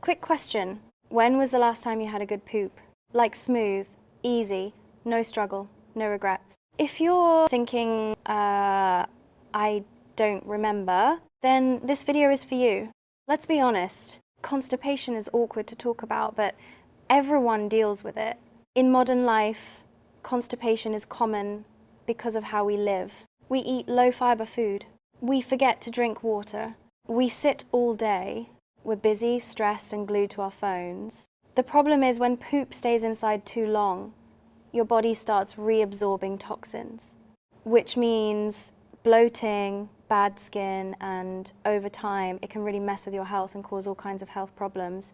Quick question. When was the last time you had a good poop? Like smooth, easy, no struggle, no regrets. If you're thinking, I don't remember, then this video is for you. Let's be honest, constipation is awkward to talk about, but everyone deals with it. In modern life, constipation is common because of how we live. We eat low-fiber food. We forget to drink water. We sit all day. We're busy, stressed, and glued to our phones. The problem is when poop stays inside too long, your body starts reabsorbing toxins, which means bloating, bad skin, and over time, it can really mess with your health and cause all kinds of health problems.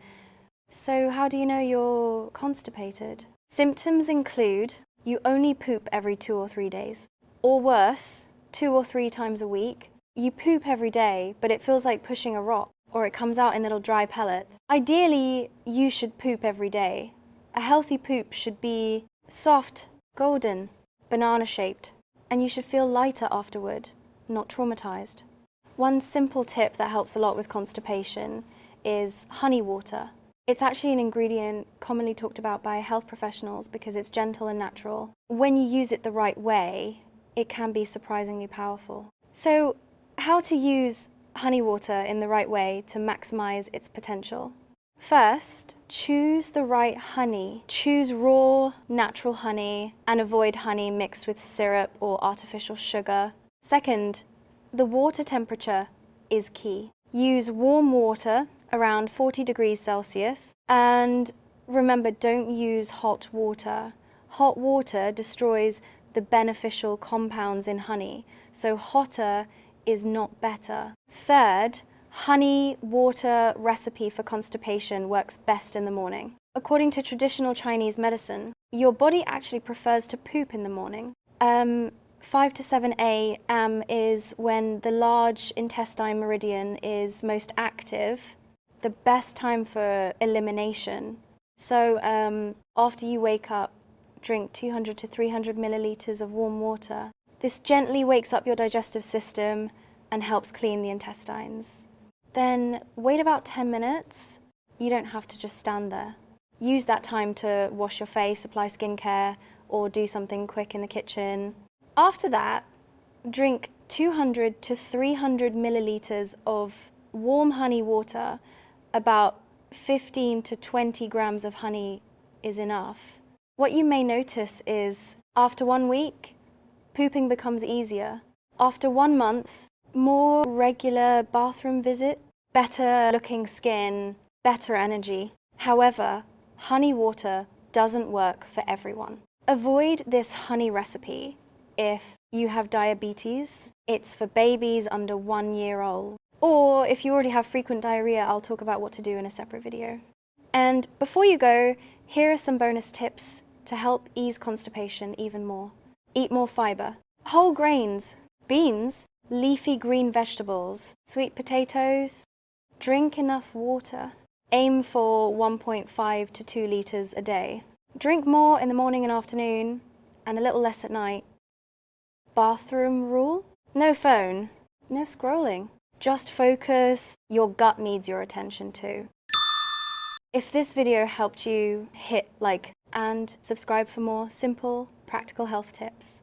So how do you know you're constipated? Symptoms include you only poop every 2 or 3 days. Or worse, 2 or 3 times a week. You poop every day, but it feels like pushing a rock, or it comes out in little dry pellets. Ideally, you should poop every day. A healthy poop should be soft, golden, banana-shaped, and you should feel lighter afterward, not traumatized. One simple tip that helps a lot with constipation is honey water. It's actually an ingredient commonly talked about by health professionals because it's gentle and natural. When you use it the right way, it can be surprisingly powerful. So, how to use honey water in the right way to maximize its potential? First, choose the right honey. Choose raw, natural honey and avoid honey mixed with syrup or artificial sugar. Second, the water temperature is key. Use warm water around 40 degrees Celsius, and remember, don't use hot water. Hot water destroys the beneficial compounds in honey, so hotter is not better. Third, honey water recipe for constipation works best in the morning. According to traditional Chinese medicine, your body actually prefers to poop in the morning. 5 to 7 a.m. is when the large intestine meridian is most active, the best time for elimination. So after you wake up, drink 200 to 300 milliliters of warm water. This gently wakes up your digestive system and helps clean the intestines. Then wait about 10 minutes. You don't have to just stand there. Use that time to wash your face, apply skincare, or do something quick in the kitchen. After that, drink 200 to 300 milliliters of warm honey water. About 15 to 20 grams of honey is enough. What you may notice is after 1 week, pooping becomes easier. After 1 month, more regular bathroom visit, better looking skin, better energy. However, honey water doesn't work for everyone. Avoid this honey recipe if you have diabetes. It's for babies under 1 year old. Or if you already have frequent diarrhea, I'll talk about what to do in a separate video. And before you go, here are some bonus tips to help ease constipation even more. Eat more fiber. Whole grains, beans, leafy green vegetables, sweet potatoes. Drink enough water. Aim for 1.5 to 2 liters a day. Drink more in the morning and afternoon, and a little less at night. Bathroom rule? No phone, no scrolling. Just focus. Your gut needs your attention too. If this video helped you, hit like and subscribe for more simple, practical health tips.